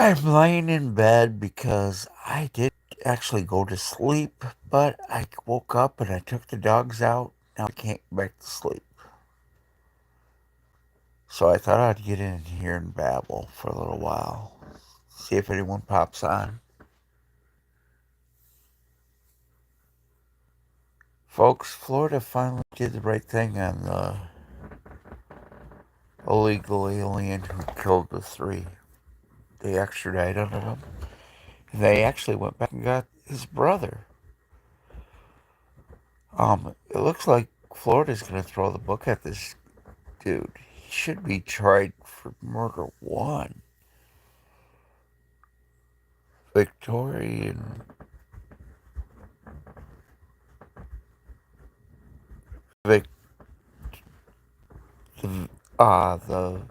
I'm laying in bed because I did actually go to sleep, but I woke up and I took the dogs out. Now I can't get back to sleep. So I thought I'd get in here and babble for a little while. See if anyone pops on. Folks, Florida finally did the right thing on the illegal alien who killed the three. They extradited him. And they actually went back and got his brother. It looks like Florida's going to throw the book at this dude. He should be tried for murder one. Victorian. Vic. The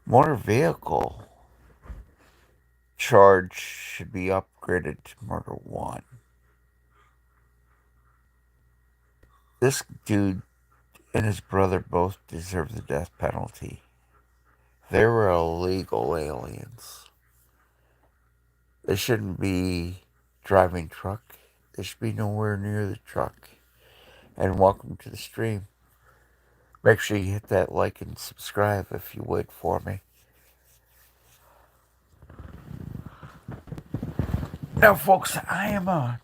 motor vehicle charge should be upgraded to murder one. This dude and his brother both deserve the death penalty. They were illegal aliens. They shouldn't be driving truck. They should be nowhere near the truck. And welcome to the stream. Make sure you hit that like and subscribe if you would for me. Now, folks, I am a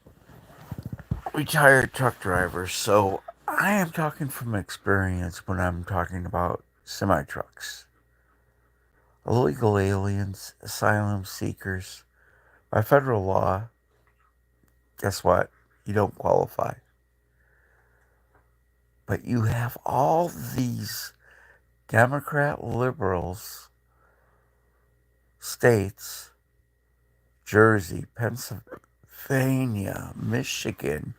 retired truck driver, so I am talking from experience when I'm talking about semi trucks. Illegal aliens, asylum seekers, by federal law, guess what? You don't qualify. But you have all these Democrat liberals, states, Jersey, Pennsylvania, Michigan,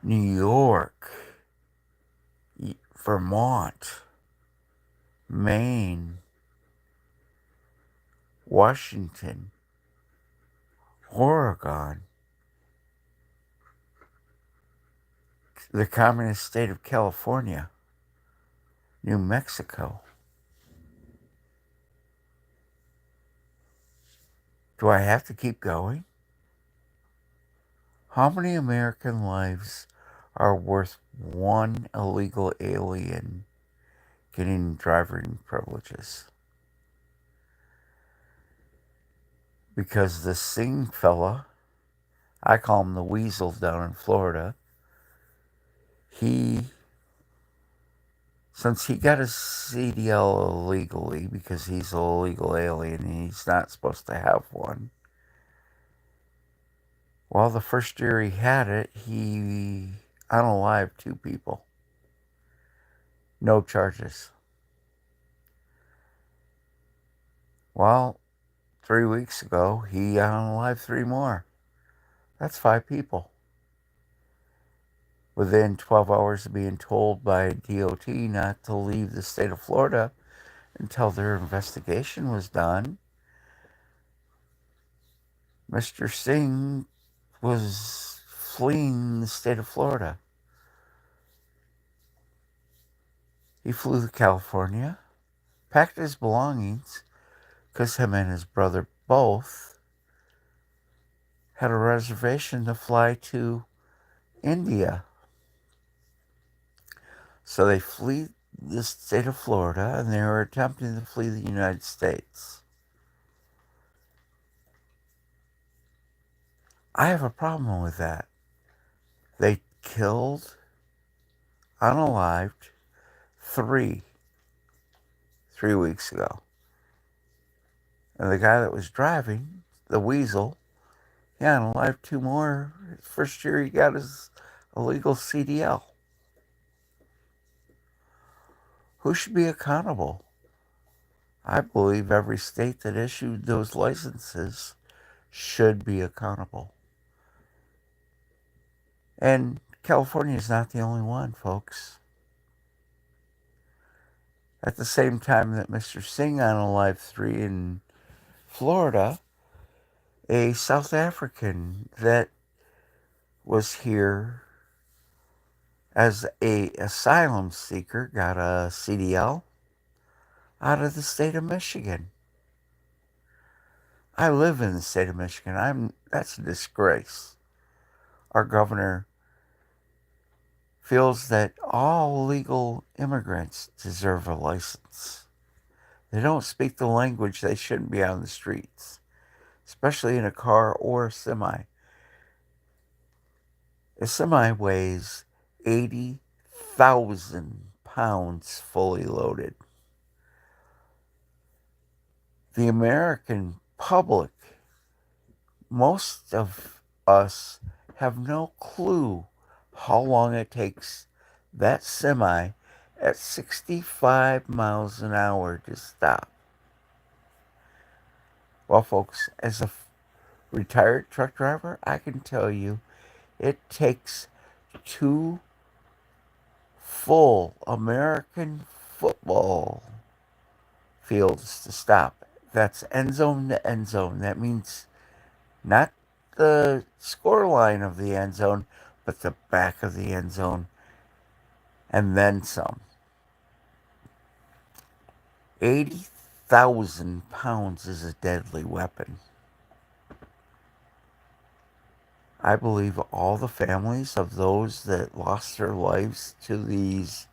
New York, Vermont, Maine, Washington, Oregon, the communist state of California, New Mexico. Do I have to keep going? How many American lives are worth one illegal alien getting driving privileges? Because the Singh fella, I call him the Weasel down in Florida, since he got his CDL illegally because he's an illegal alien and he's not supposed to have one, well, the first year he had it, he unalived two people. No charges. Well, 3 weeks ago, he unalived three more. That's five people. Within 12 hours of being told by DOT not to leave the state of Florida until their investigation was done, Mr. Singh was fleeing the state of Florida. He flew to California, packed his belongings, because him and his brother both had a reservation to fly to India. So they flee the state of Florida and they were attempting to flee the United States. I have a problem with that. They killed, unalived, three 3 weeks ago. And the guy that was driving, the Weasel, he unalived two more. First year he got his illegal CDL. Who should be accountable? I believe every state that issued those licenses should be accountable. And California is not the only one, folks. At the same time that Mr. Singh unalived three in Florida, a South African that was here as a asylum seeker got a CDL, out of the state of Michigan. I live in the state of Michigan. That's a disgrace. Our governor feels that all legal immigrants deserve a license. They don't speak the language, they shouldn't be on the streets, especially in a car or a semi. A semi weighs 80,000 pounds fully loaded. The American public, most of us, have no clue how long it takes that semi at 65 miles an hour to stop. Well, folks, as a retired truck driver, I can tell you it takes two full American football fields to stop. That's end zone to end zone. That means not the score line of the end zone, but the back of the end zone, and then some. 80,000 pounds is a deadly weapon. I believe all the families of those that lost their lives to these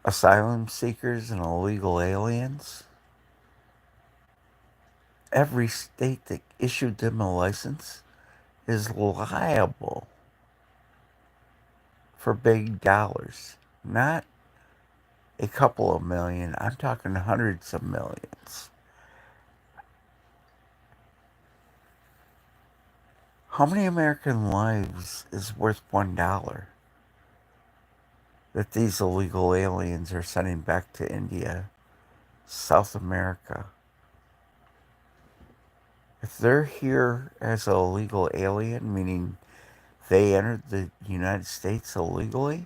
asylum seekers and illegal aliens, every state that issued them a license is liable for big dollars. Not a couple of million, I'm talking hundreds of millions. How many American lives is worth $1 that these illegal aliens are sending back to India, South America? If they're here as an illegal alien, meaning they entered the United States illegally,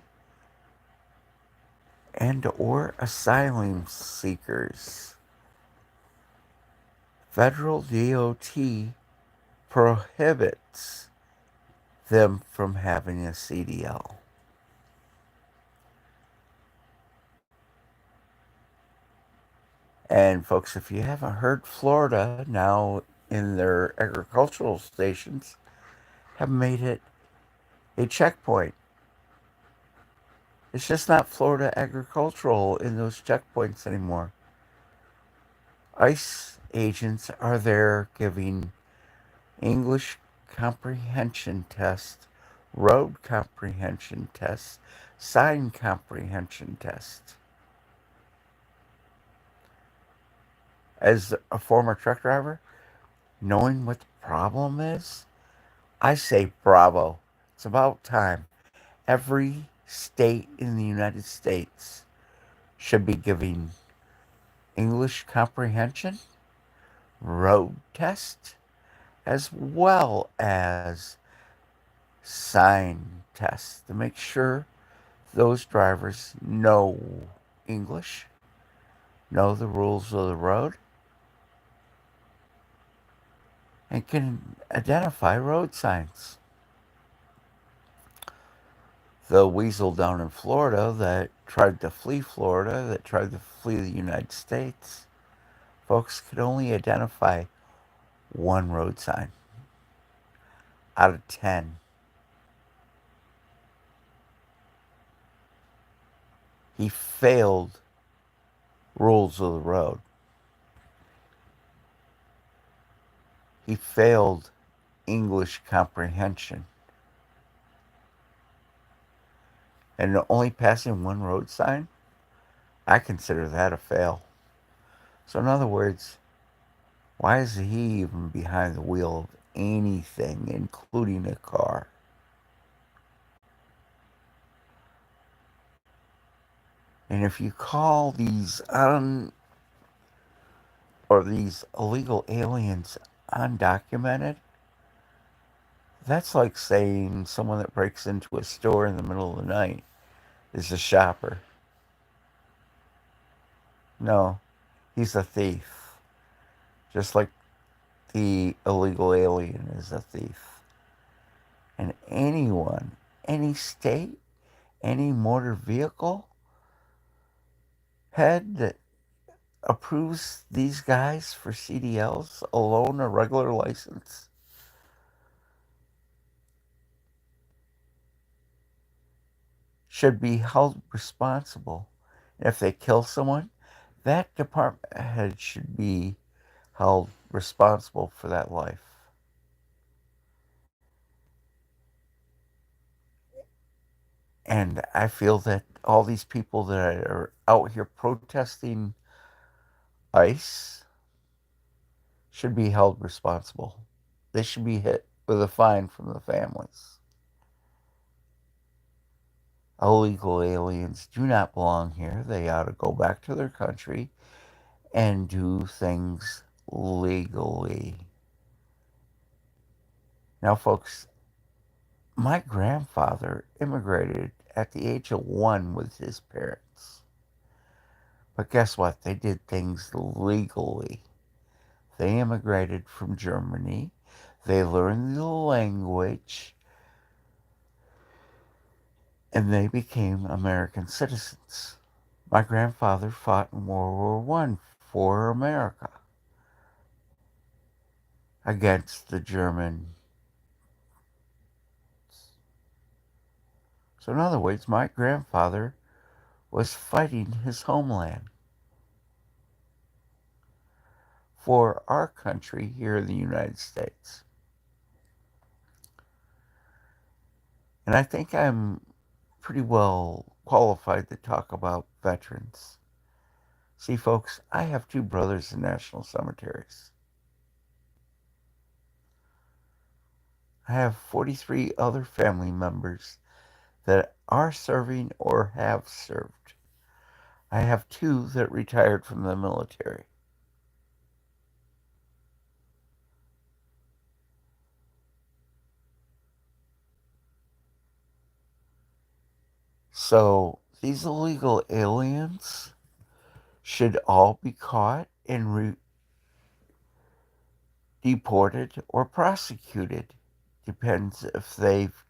and or asylum seekers, federal DOT prohibits them from having a CDL. And folks, if you haven't heard, Florida now in their agricultural stations have made it a checkpoint. It's just not Florida agricultural in those checkpoints anymore. ICE agents are there giving English comprehension tests, road comprehension tests, sign comprehension tests. As a former truck driver, knowing what the problem is, I say bravo. It's about time. Every state in the United States should be giving English comprehension, road test, as well as sign tests to make sure those drivers know English, know the rules of the road, and can identify road signs. The weasel down in Florida that tried to flee Florida, that tried to flee the United States, folks could only identify one road sign out of 10. He failed rules of the road. He failed English comprehension. And only passing one road sign, I consider that a fail. So, in other words, why is he even behind the wheel of anything, including a car? And if you call these these illegal aliens undocumented, that's like saying someone that breaks into a store in the middle of the night is a shopper. No, he's a thief. Just like the illegal alien is a thief. And anyone, any state, any motor vehicle head that approves these guys for CDLs alone, a regular license, should be held responsible. If they kill someone, that department head should be held responsible for that life. And I feel that all these people that are out here protesting ICE should be held responsible. They should be hit with a fine from the families. Illegal aliens do not belong here. They ought to go back to their country and do things legally. Now, folks, my grandfather immigrated at the age of 1 with his parents. But guess what? They did things legally. They immigrated from Germany. They learned the language and they became American citizens. My grandfather fought in World War I for America against the Germans. So, in other words, my grandfather was fighting his homeland for our country here in the United States. And I think I'm pretty well qualified to talk about veterans. See, folks, I have 2 brothers in national cemeteries. I have 43 other family members that are serving or have served. I have 2 that retired from the military. So these illegal aliens should all be caught and deported or prosecuted. Depends if they've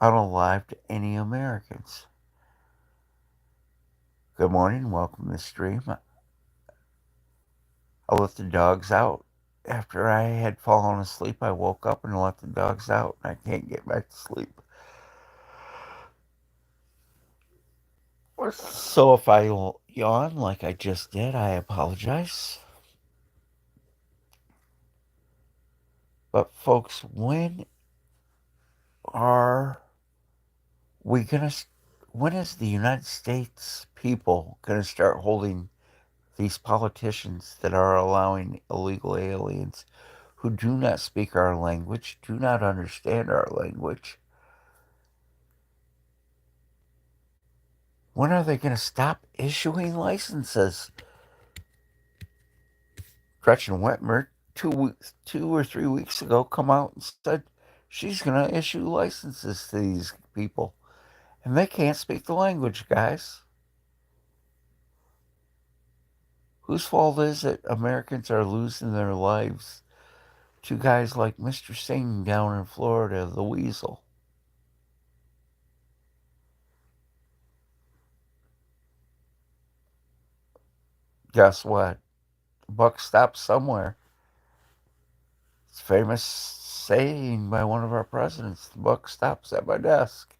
unalived any Americans. Good morning, welcome to the stream. I let the dogs out. After I had fallen asleep, I woke up and let the dogs out, and I can't get back to sleep. So if I yawn like I just did, I apologize. But folks, when are we gonna? When is the United States people gonna start holding these politicians that are allowing illegal aliens who do not speak our language, do not understand our language? When are they going to stop issuing licenses? Gretchen Whitmer, 2 or 3 weeks ago, come out and said she's going to issue licenses to these people. And they can't speak the language, guys. Whose fault is it Americans are losing their lives to guys like Mr. Singh down in Florida, the weasel? Guess what? The buck stops somewhere. It's a famous saying by one of our presidents: the buck stops at my desk.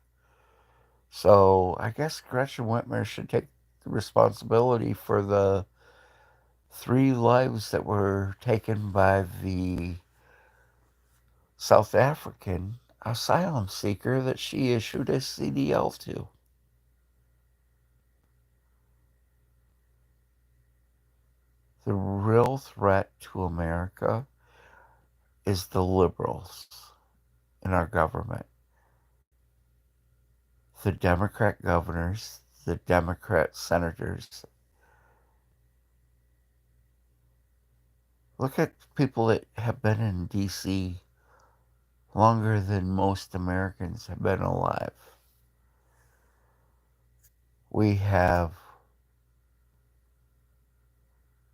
So I guess Gretchen Whitmer should take the responsibility for the 3 lives that were taken by the South African asylum seeker that she issued a CDL to. The real threat to America is the liberals in our government. The Democrat governors, the Democrat senators. Look at people that have been in D.C. longer than most Americans have been alive. We have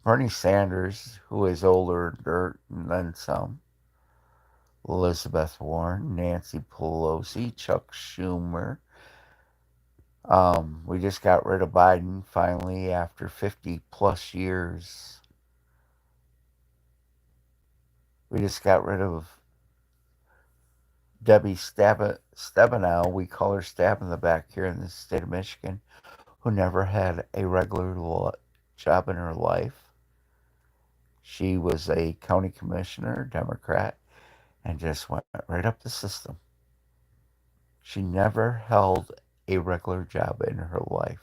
Bernie Sanders, who is older dirt and then some, Elizabeth Warren, Nancy Pelosi, Chuck Schumer, We just got rid of Biden finally after 50 plus years. We just got rid of Debbie Stabenow. We call her Stab in the back here in the state of Michigan, who never had a regular job in her life. She was a county commissioner, Democrat, and just went right up the system. She never held a regular job in her life.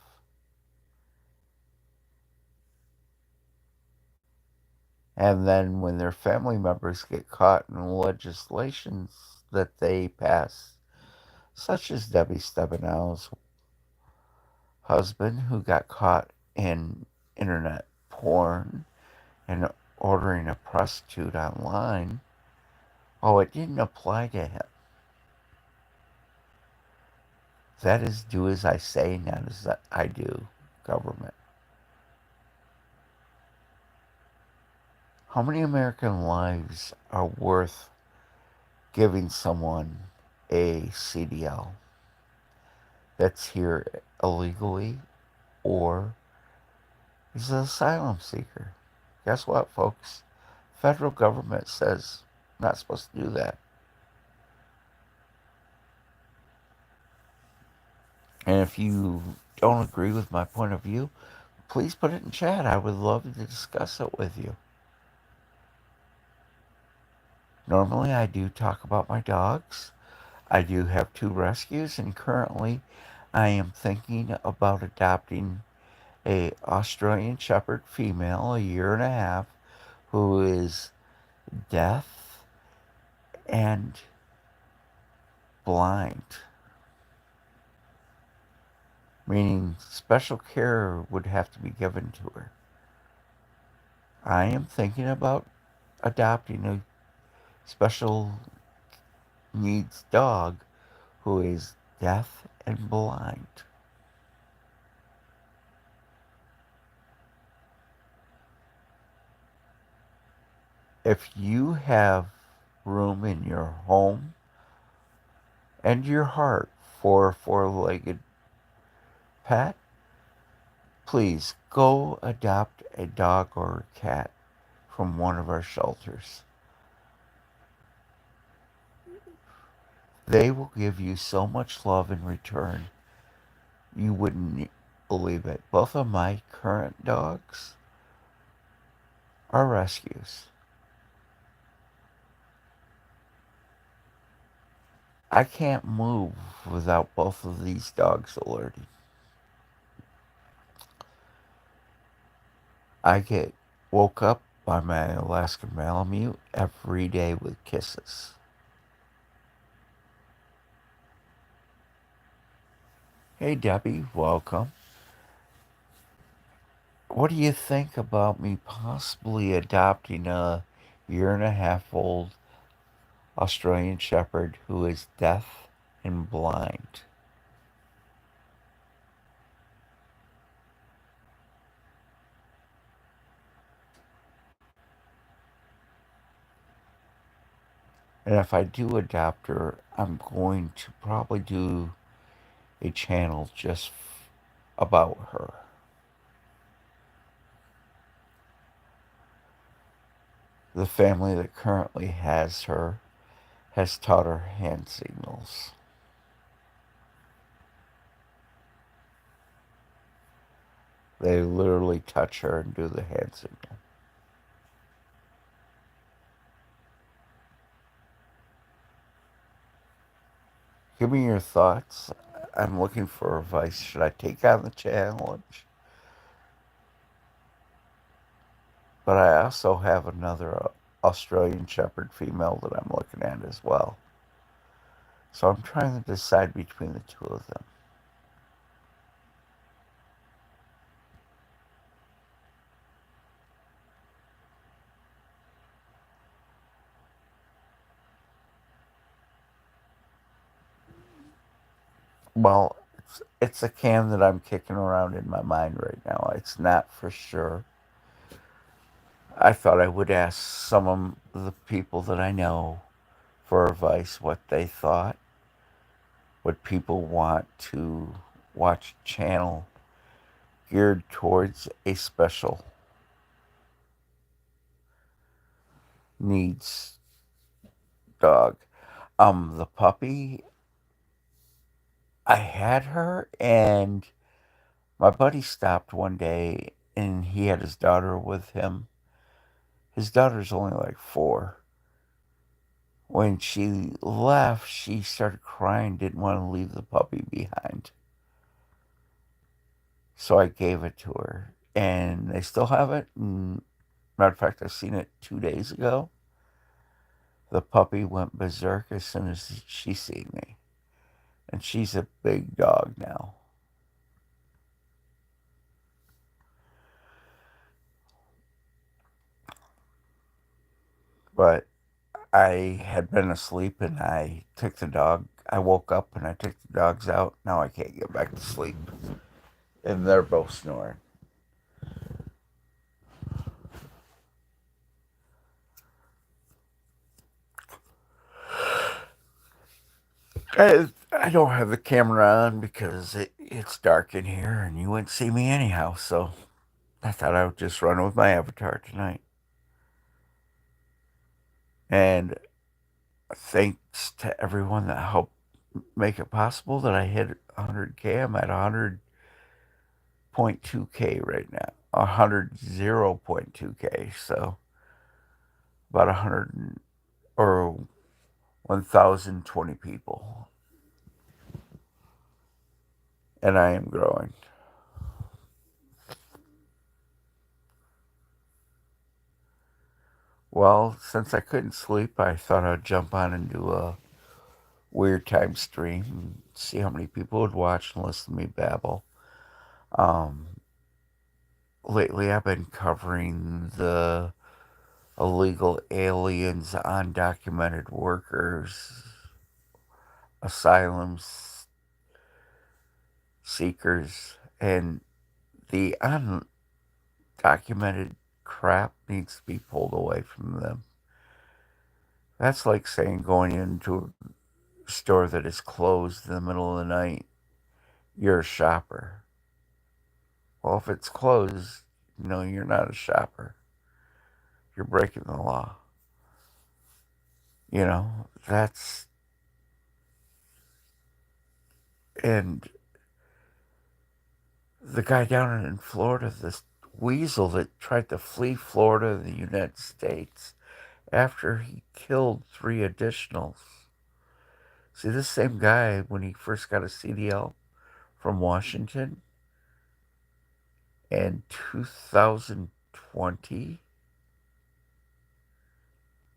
And then when their family members get caught in legislations that they pass, such as Debbie Stebenow's husband, who got caught in internet porn and ordering a prostitute online, oh, it didn't apply to him. That is do as I say, not as I do, government. How many American lives are worth giving someone a CDL that's here illegally or is an asylum seeker? Guess what, folks? Federal government says I'm not supposed to do that. And if you don't agree with my point of view, please put it in chat. I would love to discuss it with you. Normally, I do talk about my dogs. I do have 2 rescues, and currently, I am thinking about adopting a Australian Shepherd female, a year and a half, who is deaf and blind, meaning special care would have to be given to her. I am thinking about adopting a special needs dog who is deaf and blind. If you have room in your home and your heart for a 4-legged pet, please go adopt a dog or a cat from one of our shelters. They will give you so much love in return, you wouldn't believe it. Both of my current dogs are rescues. I can't move without both of these dogs alerting. I get woke up by my Alaskan Malamute every day with kisses. Hey Debbie, welcome. What do you think about me possibly adopting a year and a half old Australian Shepherd who is deaf and blind? And if I do adopt her, I'm going to probably do a channel just about her. The family that currently has her has taught her hand signals. They literally touch her and do the hand signal. Give me your thoughts. I'm looking for advice. Should I take on the challenge? But I also have another Australian Shepherd female that I'm looking at as well. So I'm trying to decide between the 2 of them. Well, it's a can that I'm kicking around in my mind right now. It's not for sure. I thought I would ask some of the people that I know for advice what they thought, what people want to watch a channel geared towards a special needs dog. The puppy, I had her, and my buddy stopped one day, and he had his daughter with him. His daughter's only like 4. When she left, she started crying, didn't want to leave the puppy behind. So I gave it to her, and they still have it. And matter of fact, I seen it 2 days ago. The puppy went berserk as soon as she seen me, and she's a big dog now. But I had been asleep, and I took the dog. I woke up and I took the dogs out. Now I can't get back to sleep, and they're both snoring. I don't have the camera on because it's dark in here and you wouldn't see me anyhow, so I thought I would just run with my avatar tonight. And thanks to everyone that helped make it possible that I hit 100K. I'm at 100.2K right now. 100.2K, so about 100 or 1,020 people. And I am growing. Well, since I couldn't sleep, I thought I'd jump on and do a weird time stream and see how many people would watch and listen to me babble. Um, Lately, I've been covering the illegal aliens, undocumented workers, asylum seekers, and the undocumented crap needs to be pulled away from them. That's like saying going into a store that is closed in the middle of the night, you're a shopper. Well, if it's closed, you're not a shopper. You're breaking the law. That's. And the guy down in Florida, this weasel that tried to flee Florida, the United States, after he killed 3 additionals. See, this same guy, when he first got a CDL from Washington in 2020,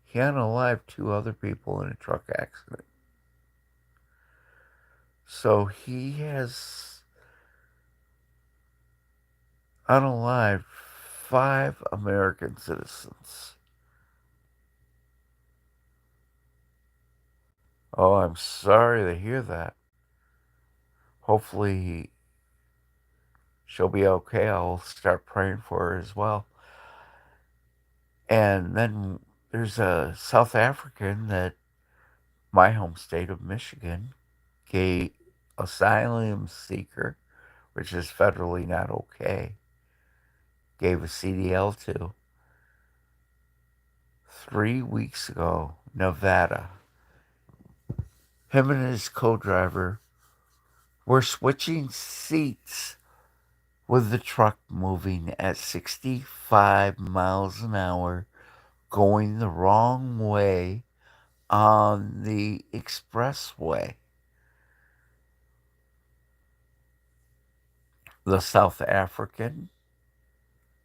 he unalived 2 other people in a truck accident. So he has unalived 5 American citizens. Oh, I'm sorry to hear that. Hopefully she'll be okay. I'll start praying for her as well. And then there's a South African that my home state of Michigan gave asylum seeker, which is federally not okay, gave a CDL to 3 weeks ago, Nevada. Him and his co-driver were switching seats with the truck moving at 65 miles an hour, going the wrong way on the expressway. The South African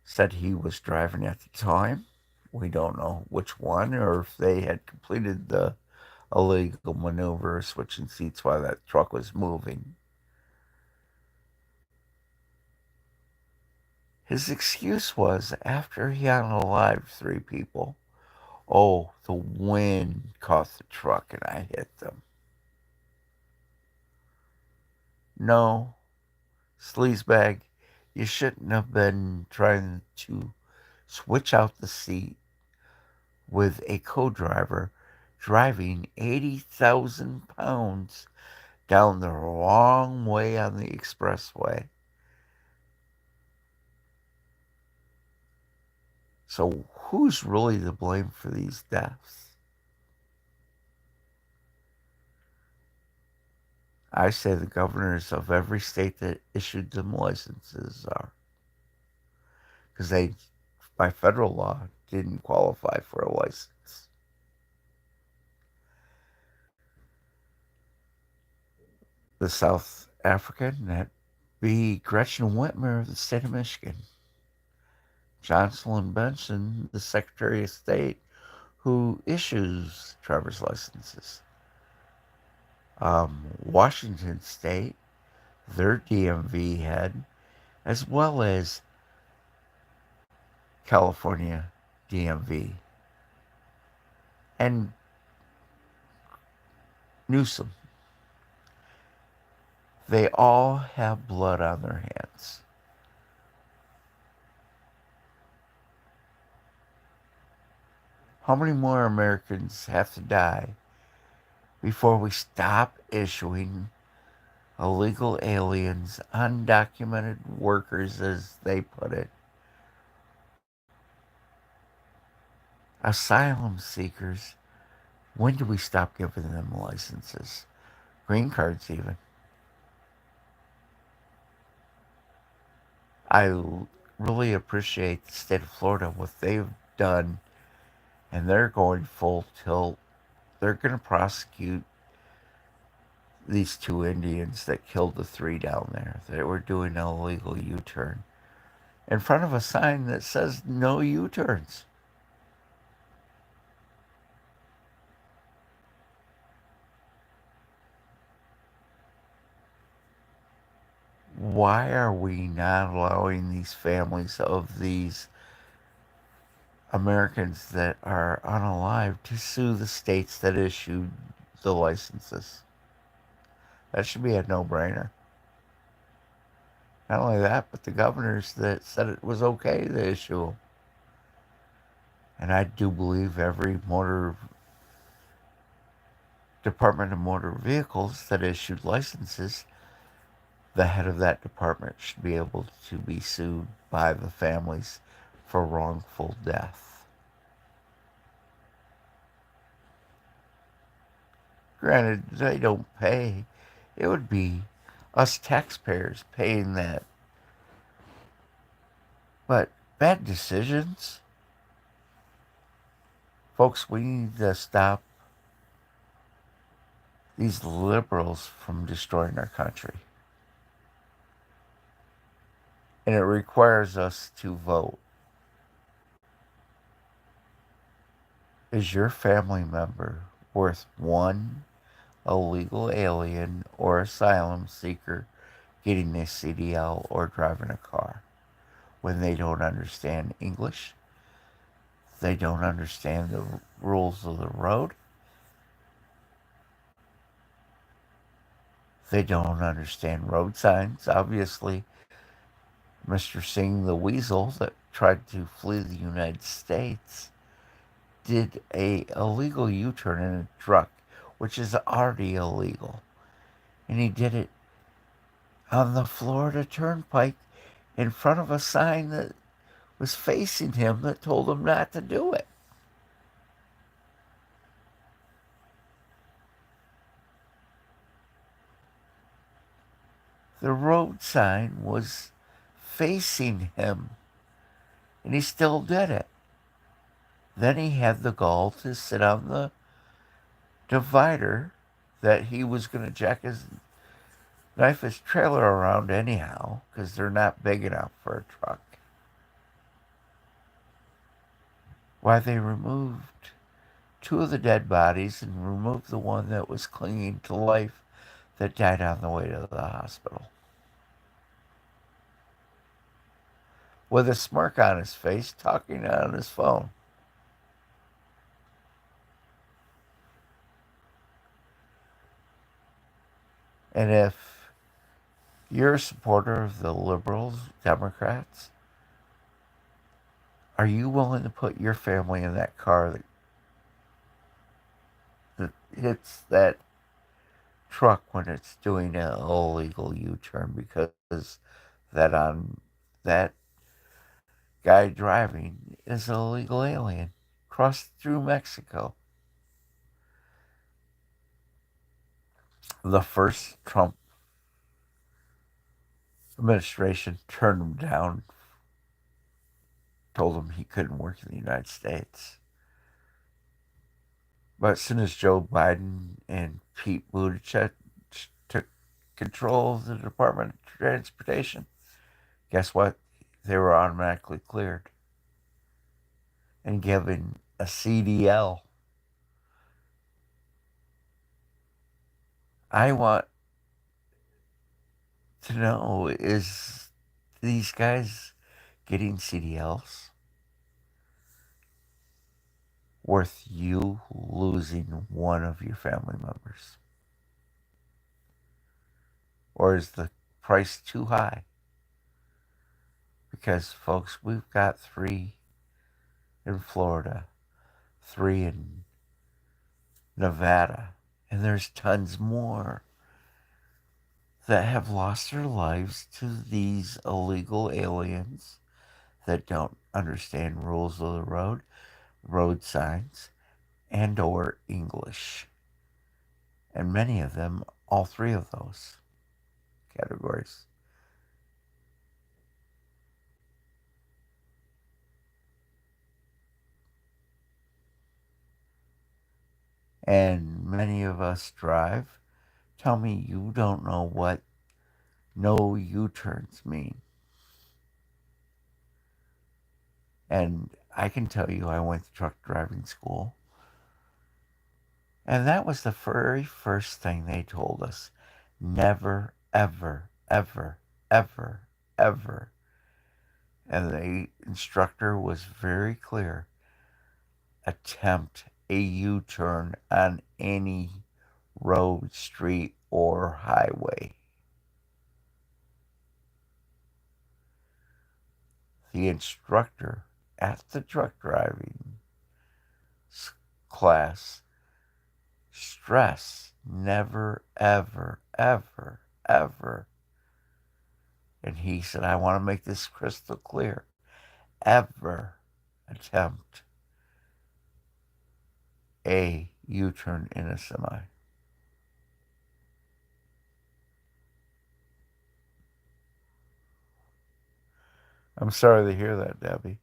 said he was driving at the time. We don't know which one or if they had completed the illegal maneuver switching seats while that truck was moving. His excuse was after he unalived 3 people, oh, the wind caught the truck and I hit them. No, sleazebag, you shouldn't have been trying to switch out the seat with a co-driver driving 80,000 pounds down the wrong way on the expressway. So who's really to blame for these deaths? I say the governors of every state that issued them licenses are. Because they, by federal law, didn't qualify for a license. The South African, that be Gretchen Whitmer of the state of Michigan. Jocelyn Benson, the Secretary of State, who issues driver's licenses. Washington State, their DMV head, as well as California DMV, and Newsom. They all have blood on their hands. How many more Americans have to die before we stop issuing illegal aliens, undocumented workers, as they put it, asylum seekers? When do we stop giving them licenses? Green cards, even. I really appreciate the state of Florida, what they've done, and they're going full tilt. They're going to prosecute these two Indians that killed the three down there that were doing an illegal U-turn in front of a sign that says no U-turns. Why are we not allowing these families of these Americans that are unalive to sue the states that issued the licenses? That should be a no-brainer. Not only that, but the governors that said it was okay to issue them. And I do believe every Department of Motor Vehicles that issued licenses, the head of that department should be able to be sued by the families for wrongful death. Granted, they don't pay. It would be us taxpayers paying that. But bad decisions. Folks, we need to stop these liberals from destroying our country. And it requires us to vote. Is your family member worth one illegal alien or asylum seeker getting a CDL or driving a car when they don't understand English? They don't understand the rules of the road. They don't understand road signs. Obviously, Mr. Singh the Weasel that tried to flee the United States did a illegal U-turn in a truck, which is already illegal. And he did it on the Florida Turnpike in front of a sign that was facing him that told him not to do it. The road sign was facing him, and he still did it. Then he had the gall to sit on the divider that he was going to jack his trailer around anyhow, because they're not big enough for a truck. Why they removed two of the dead bodies and removed the one that was clinging to life that died on the way to the hospital. With a smirk on his face, talking on his phone. And if you're a supporter of the liberals, Democrats, are you willing to put your family in that car that hits that truck when it's doing an illegal U-turn because that guy driving is an illegal alien crossed through Mexico. The first Trump administration turned him down, told him he couldn't work in the United States. But as soon as Joe Biden and Pete Buttigieg took control of the Department of Transportation, guess what? They were automatically cleared and given a CDL. I want to know, is these guys getting CDLs worth you losing one of your family members? Or is the price too high? Because, folks, we've got 3 in Florida, 3 in Nevada, and there's tons more that have lost their lives to these illegal aliens that don't understand rules of the road signs, and or English. And many of them, all 3 of those categories. And many of us drive. Tell me you don't know what no U-turns mean. And I can tell you I went to truck driving school. And that was the very first thing they told us. Never, ever, ever, ever, ever. And the instructor was very clear. Attempt a U-turn on any road, street, or highway. The instructor at the truck driving class stress never, ever, ever, ever. And he said, I want to make this crystal clear. Ever attempt a U-turn in a semi. I'm sorry to hear that, Debbie.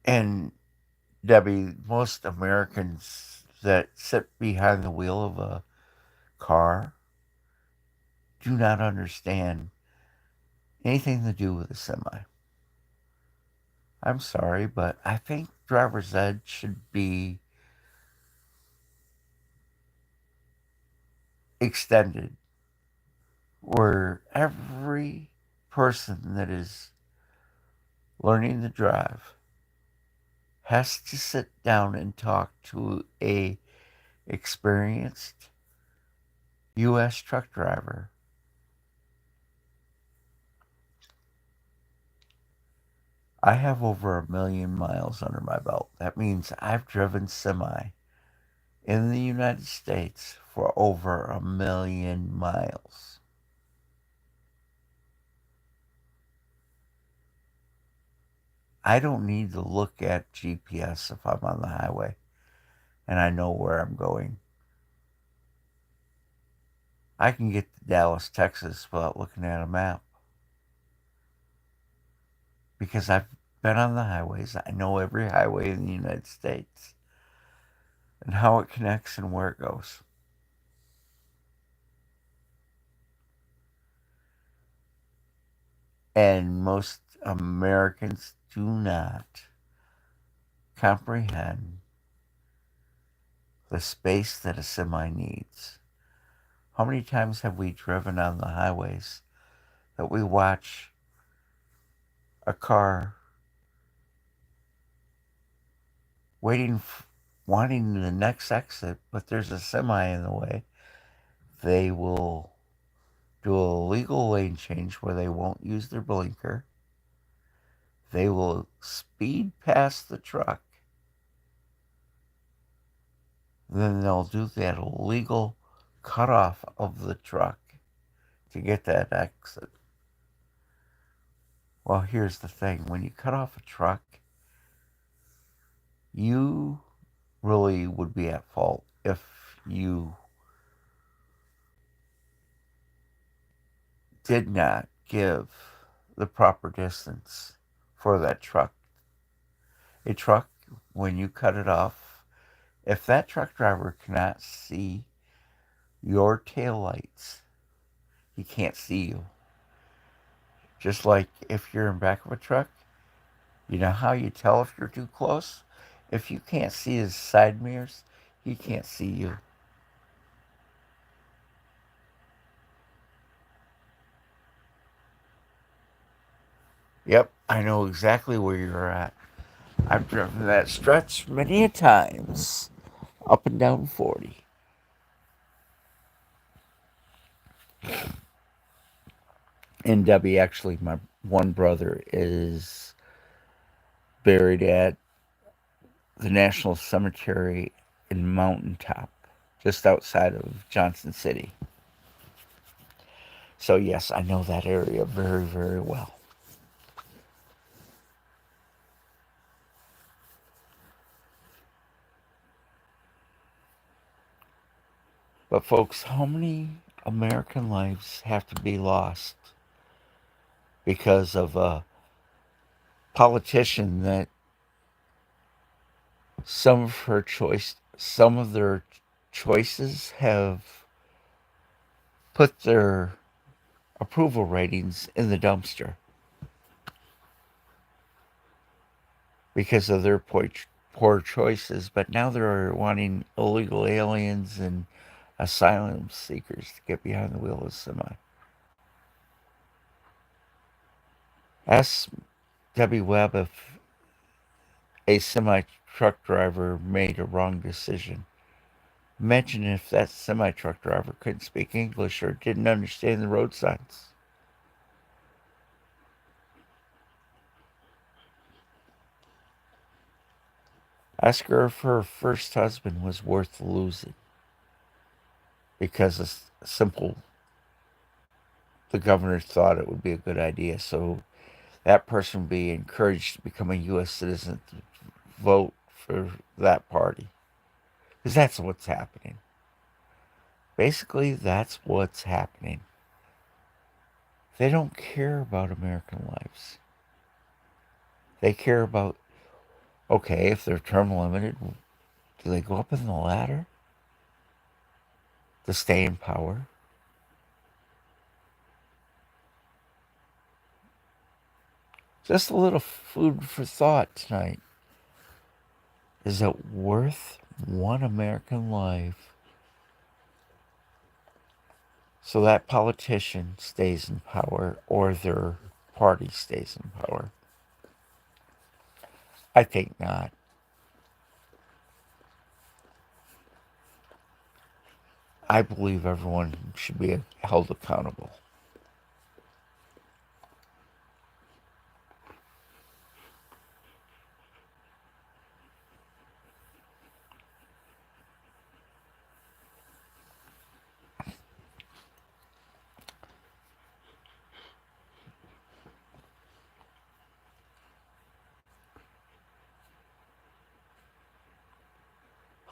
And Debbie, most Americans that sit behind the wheel of a car do not understand anything to do with a semi. I'm sorry, but I think driver's ed should be extended where every person that is learning to drive has to sit down and talk to a experienced U.S. truck driver. I have over 1,000,000 miles under my belt. That means I've driven semi in the United States for over 1,000,000 miles. I don't need to look at GPS if I'm on the highway and I know where I'm going. I can get to Dallas, Texas without looking at a map because I've been on the highways. I know every highway in the United States and how it connects and where it goes. And most Americans do not comprehend the space that a semi needs. How many times have we driven on the highways that we watch a car wanting the next exit, but there's a semi in the way? They will do a legal lane change where they won't use their blinker. They will speed past the truck then they'll do that illegal cutoff of the truck to get that exit. Well, here's the thing, when you cut off a truck, you really would be at fault if you did not give the proper distance for that truck. A truck, when you cut it off, if that truck driver cannot see your taillights, he can't see you. Just like if you're in back of a truck, you know how you tell if you're too close? If you can't see his side mirrors, he can't see you. Yep, I know exactly where you're at. I've driven that stretch many a times, up and down 40. And Debbie, actually, my one brother is buried at the National Cemetery in Mountaintop, just outside of Johnson City. So, yes, I know that area very, very well. But, folks, how many American lives have to be lost because of a politician that some of their choices have put their approval ratings in the dumpster because of their poor choices, but now they're wanting illegal aliens and asylum seekers to get behind the wheel of a semi. Ask Debbie Webb if a semi truck driver made a wrong decision. Imagine if that semi truck driver couldn't speak English or didn't understand the road signs. Ask her if her first husband was worth losing because the governor thought it would be a good idea. So that person would be encouraged to become a U.S. citizen to vote for that party. Because that's what's happening. Basically, that's what's happening. They don't care about American lives. They care about, okay, if they're term limited, do they go up in the ladder to stay in power? Just a little food for thought tonight. Is it worth one American life so that politician stays in power or their party stays in power? I think not. I believe everyone should be held accountable.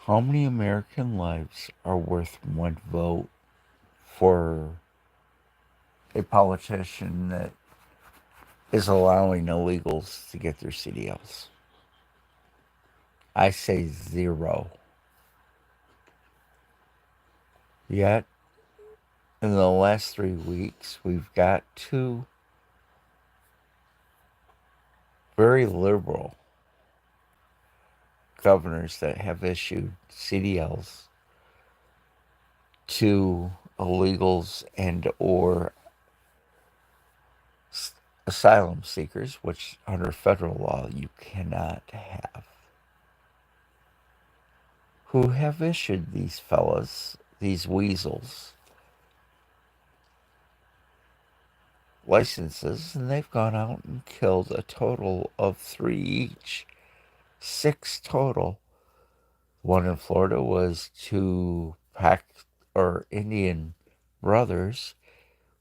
How many American lives are worth one vote for a politician that is allowing illegals to get their CDLs? I say zero. Yet, in the last 3 weeks, we've got two very liberal governors that have issued CDLs to illegals and or asylum seekers, which under federal law you cannot have, who have issued these fellas, these weasels, licenses, and they've gone out and killed a total of 3 each, 6 total, One in Florida was two Pac or Indian brothers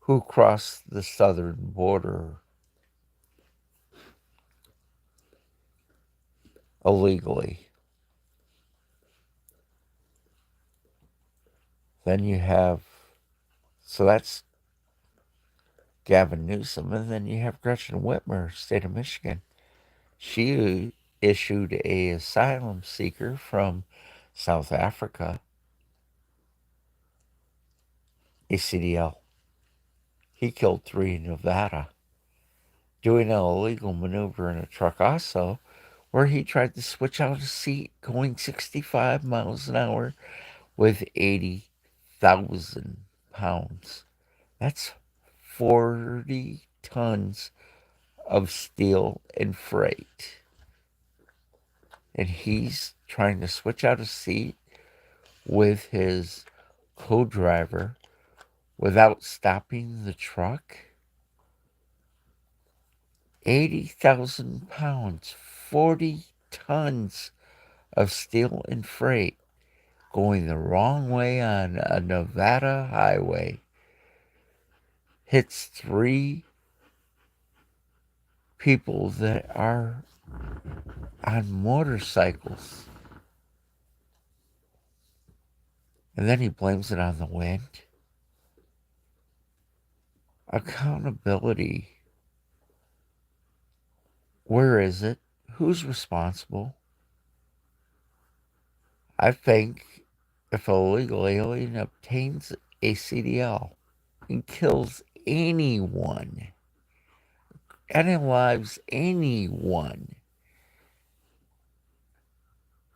who crossed the southern border illegally. Then you have, so that's Gavin Newsom, and then you have Gretchen Whitmer, state of Michigan. She issued a asylum seeker from South Africa a CDL. He killed 3 in Nevada, doing an illegal maneuver in a truck also, where he tried to switch out a seat going 65 miles an hour with 80,000 pounds. That's 40 tons of steel and freight. And he's trying to switch out a seat with his co driver without stopping the truck. 80,000 pounds, 40 tons of steel and freight going the wrong way on a Nevada highway hits 3 people that are on motorcycles. And then he blames it on the wind. Accountability. Where is it? Who's responsible? I think if a legal alien obtains a CDL and kills anyone, unalives anyone,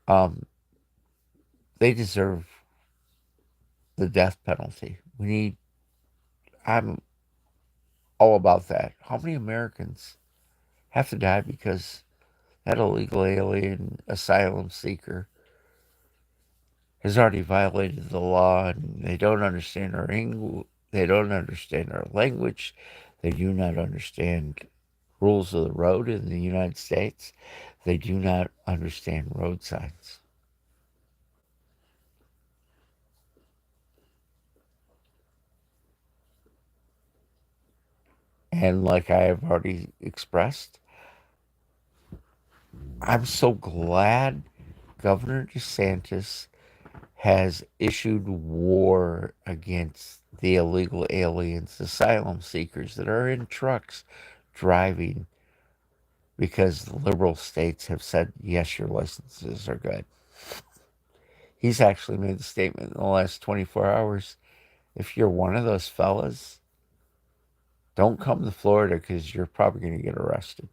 um, they deserve the death penalty. I'm all about that. How many Americans have to die because that illegal alien asylum seeker has already violated the law and they don't understand our English, they don't understand our language, they do not understand rules of the road in the United States, they do not understand road signs. And like I have already expressed, I'm so glad Governor DeSantis has issued war against the illegal aliens, asylum seekers that are in trucks driving because liberal states have said, yes, your licenses are good. He's actually made the statement in the last 24 hours if you're one of those fellas, don't come to Florida because you're probably going to get arrested.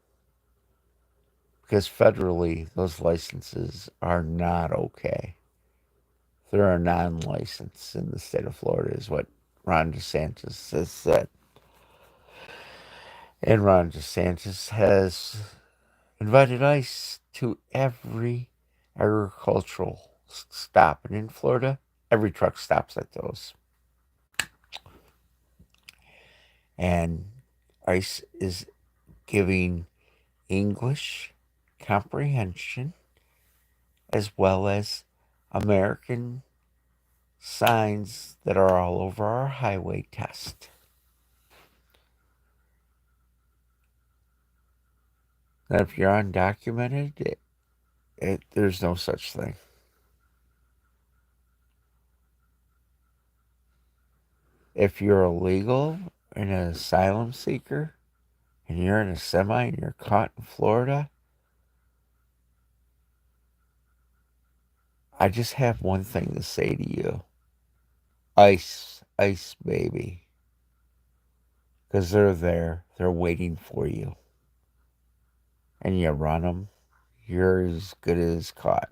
Because federally, those licenses are not okay. They're a non license in the state of Florida, is what Ron DeSantis has said. And Ron DeSantis has invited ICE to every agricultural stop. And in Florida, every truck stops at those. And ICE is giving English comprehension as well as American signs that are all over our highway test. And if you're undocumented, there's no such thing. If you're illegal and an asylum seeker and you're in a semi and you're caught in Florida, I just have one thing to say to you. ICE, ICE, baby. Because they're there. They're waiting for you. And you run them, you're as good as caught.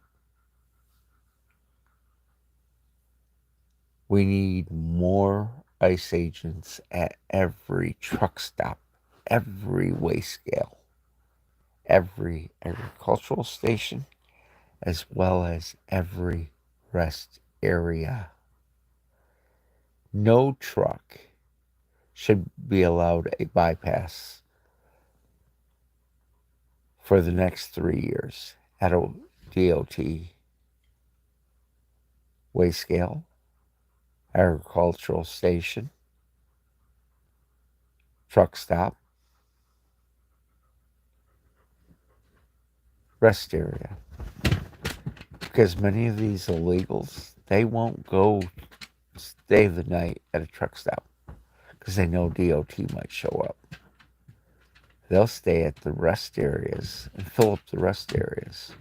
We need more ICE agents at every truck stop, every weigh scale, every agricultural station, as well as every rest area. No truck should be allowed a bypass for the next 3 years at a DOT weigh scale, agricultural station, truck stop, rest area. Because many of these illegals, they won't go stay the night at a truck stop because they know DOT might show up. They'll stay at the rest areas and fill up the rest areas.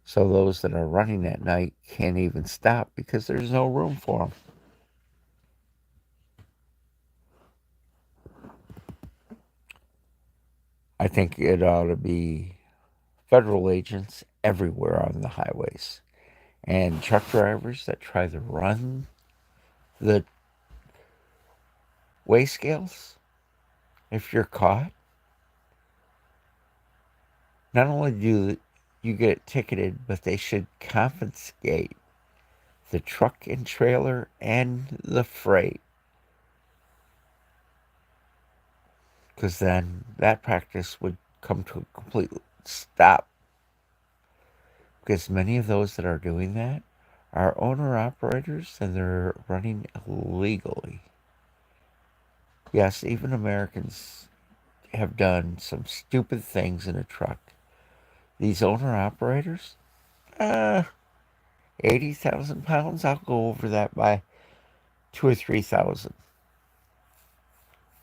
So those that are running at night can't even stop because there's no room for them. I think it ought to be federal agents everywhere on the highways and truck drivers that try to run the weigh scales. If you're caught, not only do you get ticketed, but they should confiscate the truck and trailer and the freight. Because then that practice would come to a complete stop. Because many of those that are doing that are owner operators and they're running illegally. Yes, even Americans have done some stupid things in a truck. These owner operators, 80,000 pounds, I'll go over that by 2 or 3,000.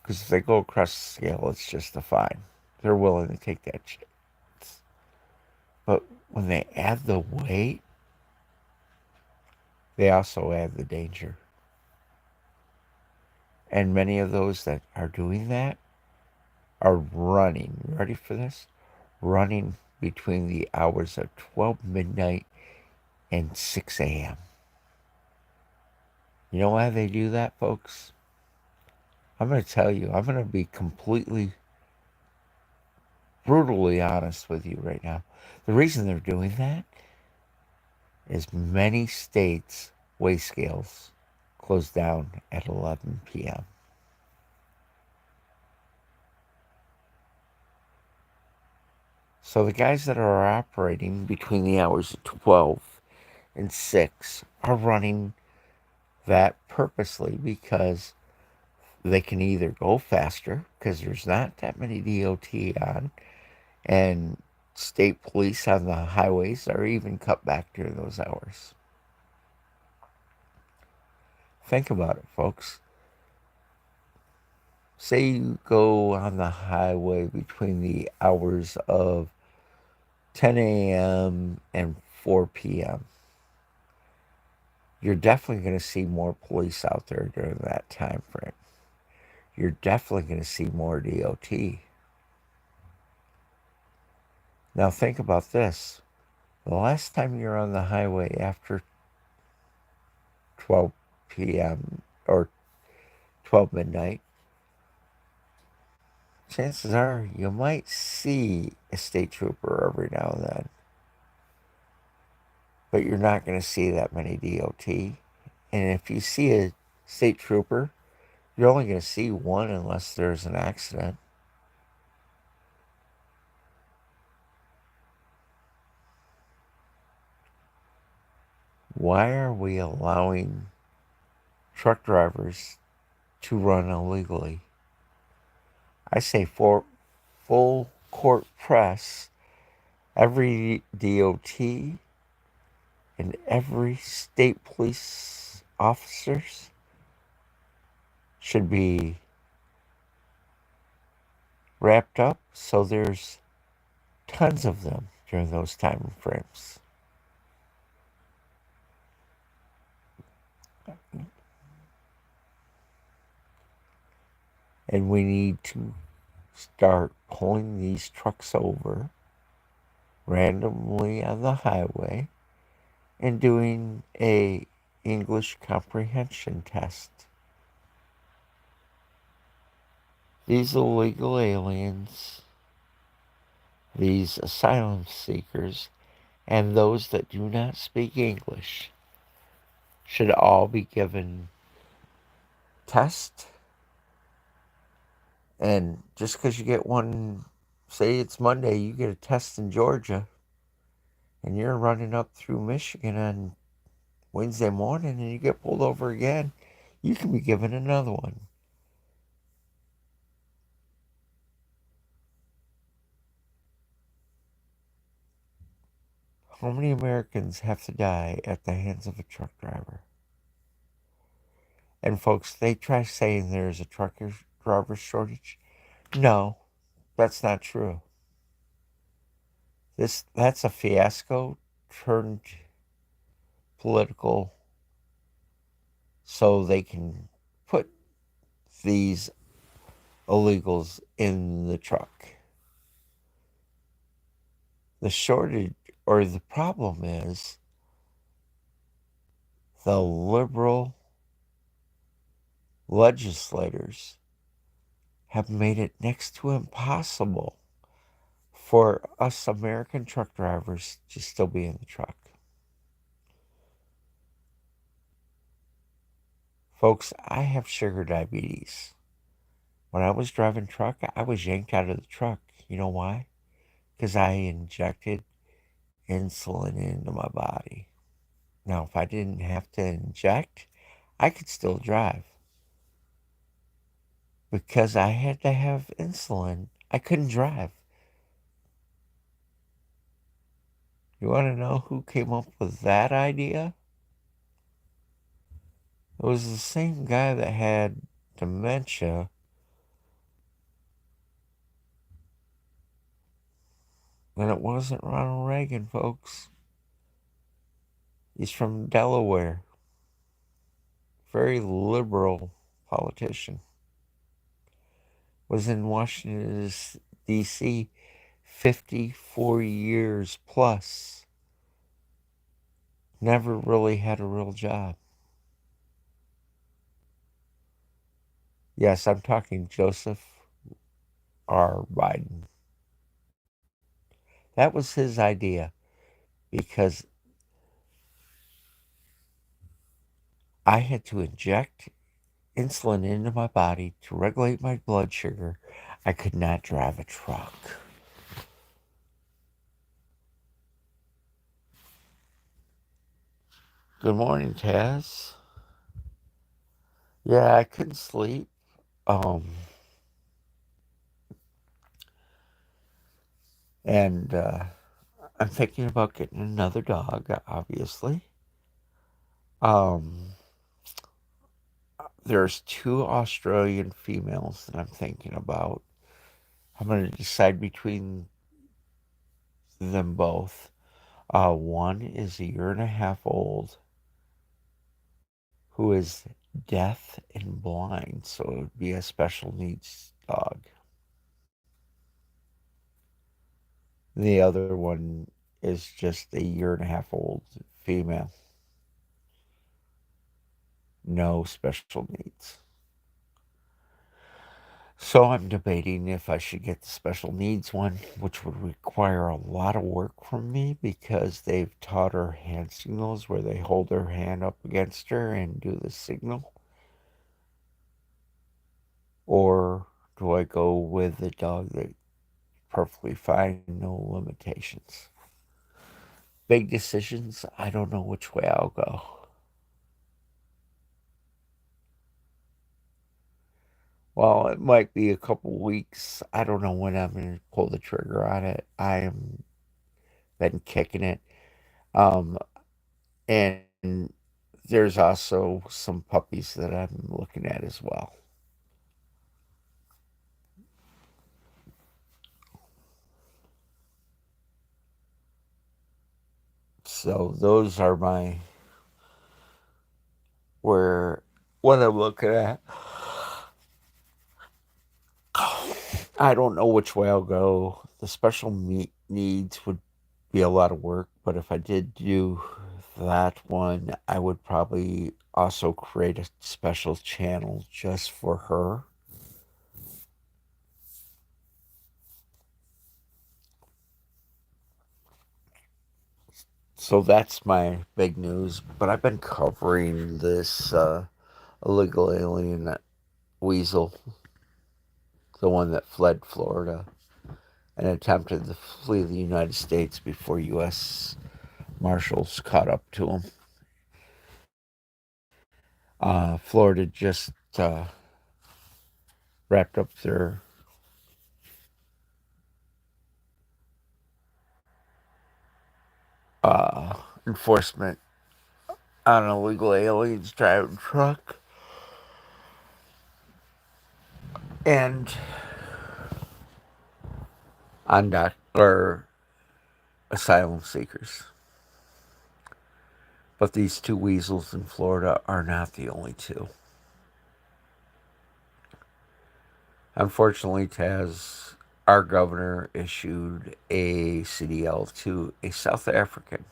Because if they go across the scale, it's just a fine. They're willing to take that chance. But when they add the weight, they also add the danger. And many of those that are doing that are running. Ready for this? Running between the hours of 12 midnight and 6 a.m. You know why they do that, folks? I'm going to tell you. I'm going to be completely, brutally honest with you right now. The reason they're doing that is many states' weigh scales close down at 11 p.m. So the guys that are operating between the hours of 12 and 6 are running that purposely because they can either go faster because there's not that many DOT on, and state police on the highways are even cut back during those hours. Think about it, folks. Say you go on the highway between the hours of 10 a.m. and 4 p.m. You're definitely going to see more police out there during that time frame. You're definitely going to see more DOT. Now think about this. The last time you're on the highway after 12 p.m. or 12 midnight, chances are you might see a state trooper every now and then. But you're not going to see that many DOT. And if you see a state trooper, you're only going to see one unless there's an accident. Why are we allowing truck drivers to run illegally? I say for full court press, every DOT and every state police officers should be wrapped up so there's tons of them during those time frames. And we need to start pulling these trucks over randomly on the highway and doing a English comprehension test. These illegal aliens, these asylum seekers, and those that do not speak English should all be given tests. And just because you get one, say it's Monday, you get a test in Georgia, and you're running up through Michigan on Wednesday morning and you get pulled over again, you can be given another one. How many Americans have to die at the hands of a truck driver? And folks, they try saying there's a truck driver shortage. No, that's not true. That's a fiasco turned political so they can put these illegals in the truck. The shortage or the problem is the liberal legislators have made it next to impossible for us American truck drivers to still be in the truck. Folks, I have sugar diabetes. When I was driving truck, I was yanked out of the truck. You know why? Because I injected insulin into my body. Now, if I didn't have to inject, I could still drive. Because I had to have insulin, I couldn't drive. You want to know who came up with that idea? It was the same guy that had dementia, and it wasn't Ronald Reagan, folks. He's from Delaware. Very liberal politician. Was in Washington, D.C. 54 years plus. Never really had a real job. Yes, I'm talking Joseph R. Biden. That was his idea because I had to inject insulin into my body to regulate my blood sugar. I could not drive a truck. Good morning, Taz. Yeah, I couldn't sleep. And I'm thinking about getting another dog, obviously. Um, there's two Australian females that I'm thinking about. I'm going to decide between them both. One is a year and a half old, who is deaf and blind, so it would be a special needs dog. The other one is just a year and a half old female. No special needs. So I'm debating if I should get the special needs one, which would require a lot of work from me because they've taught her hand signals where they hold their hand up against her and do the signal. Or do I go with the dog that's perfectly fine, no limitations? Big decisions, I don't know which way I'll go. Well, it might be a couple weeks. I don't know when I'm going to pull the trigger on it. I am been kicking it. Um, and there's also some puppies that I'm looking at as well. So those are where what I'm looking at. I don't know which way I'll go. The special needs would be a lot of work, but if I did do that one, I would probably also create a special channel just for her. So that's my big news. But I've been covering this illegal alien weasel, the one that fled Florida and attempted to flee the United States before U.S. Marshals caught up to him. Florida just wrapped up their enforcement on illegal aliens driving truck and on or asylum seekers. But these two weasels in Florida are not the only two. Unfortunately, Taz, our governor issued a CDL to a South African.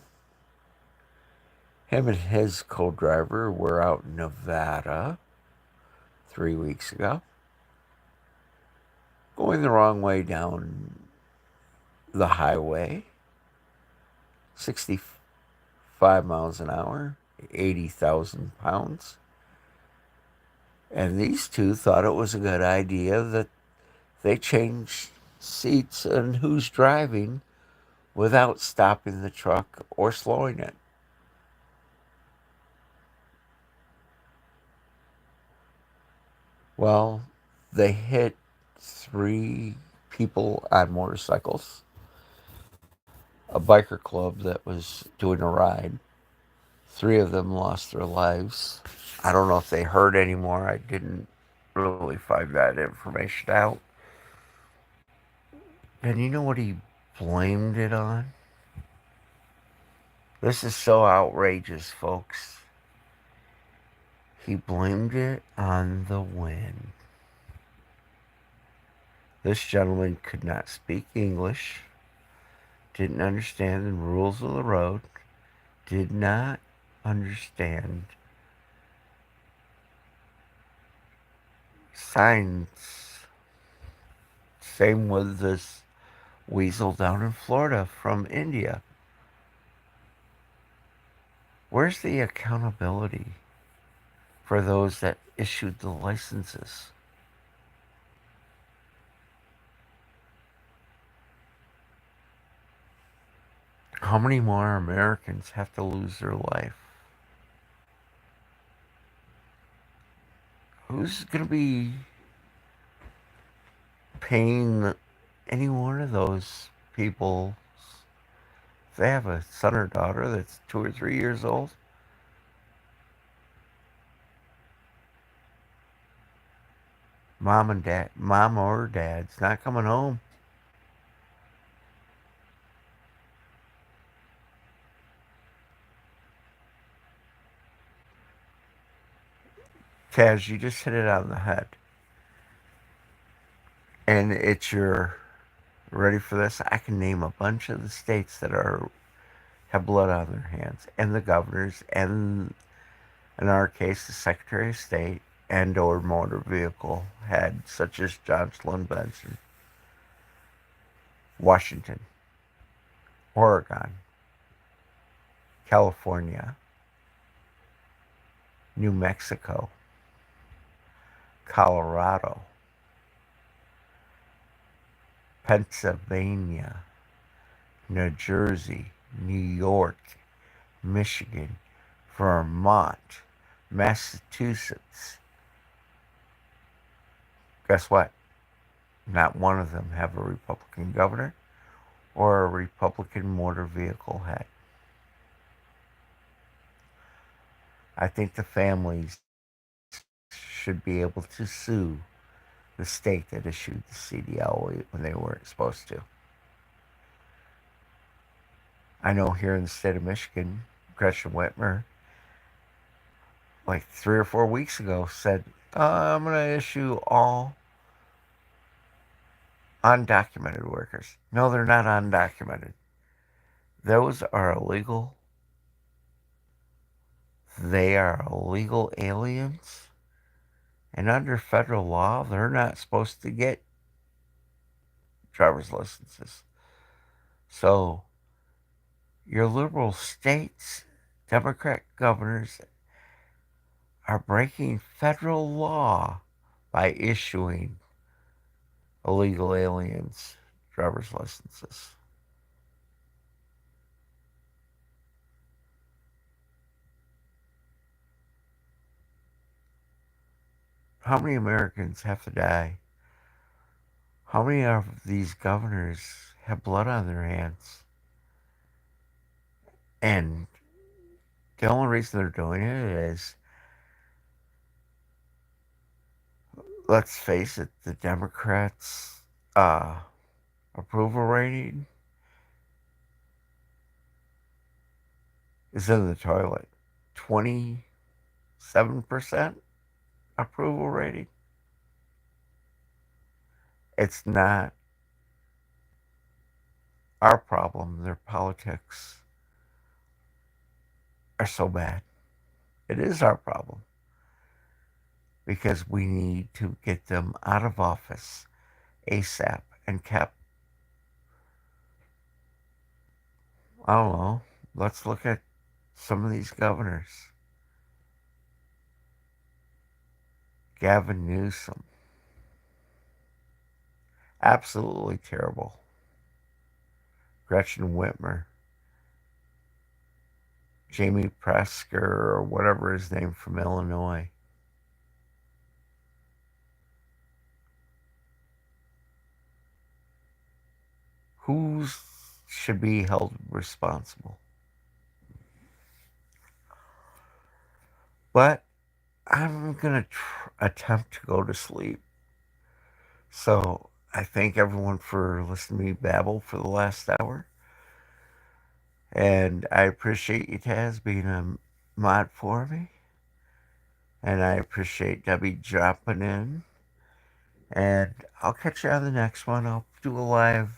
Him and his co driver were out in Nevada 3 weeks ago, going the wrong way down the highway, 65 miles an hour, 80,000 pounds. And these two thought it was a good idea that they changed seats and who's driving without stopping the truck or slowing it. Well, they hit 3 people on motorcycles, a biker club that was doing a ride. 3 of them lost their lives. I don't know if they hurt anymore. I didn't really find that information out. And you know what he blamed it on? This is so outrageous, folks. He blamed it on the wind. This gentleman could not speak English, didn't understand the rules of the road, did not understand signs. Same with this weasel down in Florida from India. Where's the accountability for those that issued the licenses? How many more Americans have to lose their life? Who's going to be paying any one of those people? If they have a son or daughter that's 2 or 3 years old, mom or dad's not coming home. Taz, you just hit it on the head. And it's your ready for this? I can name a bunch of the states that have blood on their hands, and the governors, and in our case, the Secretary of State and or motor vehicle head, such as Jocelyn Benson, Washington, Oregon, California, New Mexico, Colorado, Pennsylvania, New Jersey, New York, Michigan, Vermont, Massachusetts. Guess what? Not one of them have a Republican governor or a Republican motor vehicle head. I think the families should be able to sue the state that issued the CDL when they weren't supposed to. I know here in the state of Michigan, Gretchen Whitmer, like 3 or 4 weeks ago, said, I'm going to issue all undocumented workers. No, they're not undocumented. Those are illegal. They are illegal aliens. And under federal law, they're not supposed to get driver's licenses. So, your liberal states, Democrat governors, are breaking federal law by issuing illegal aliens driver's licenses. how many Americans have to die? How many of these governors have blood on their hands? And the only reason they're doing it is, let's face it, the Democrats' approval rating is in the toilet. 27% approval rating. It's not our problem. Their politics are so bad. It is our problem because we need to get them out of office ASAP and kept, I don't know, let's look at some of these governors. Gavin Newsom, absolutely terrible. Gretchen Whitmer, Jamie Presker, or whatever his name, from Illinois. Who should be held responsible? But I'm going to attempt to go to sleep. So I thank everyone for listening to me babble for the last hour. And I appreciate you, Taz, being a mod for me. And I appreciate Debbie dropping in. And I'll catch you on the next one. I'll do a live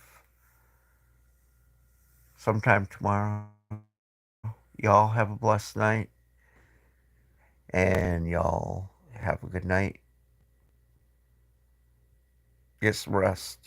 sometime tomorrow. Y'all have a blessed night. And y'all have a good night. Get some rest.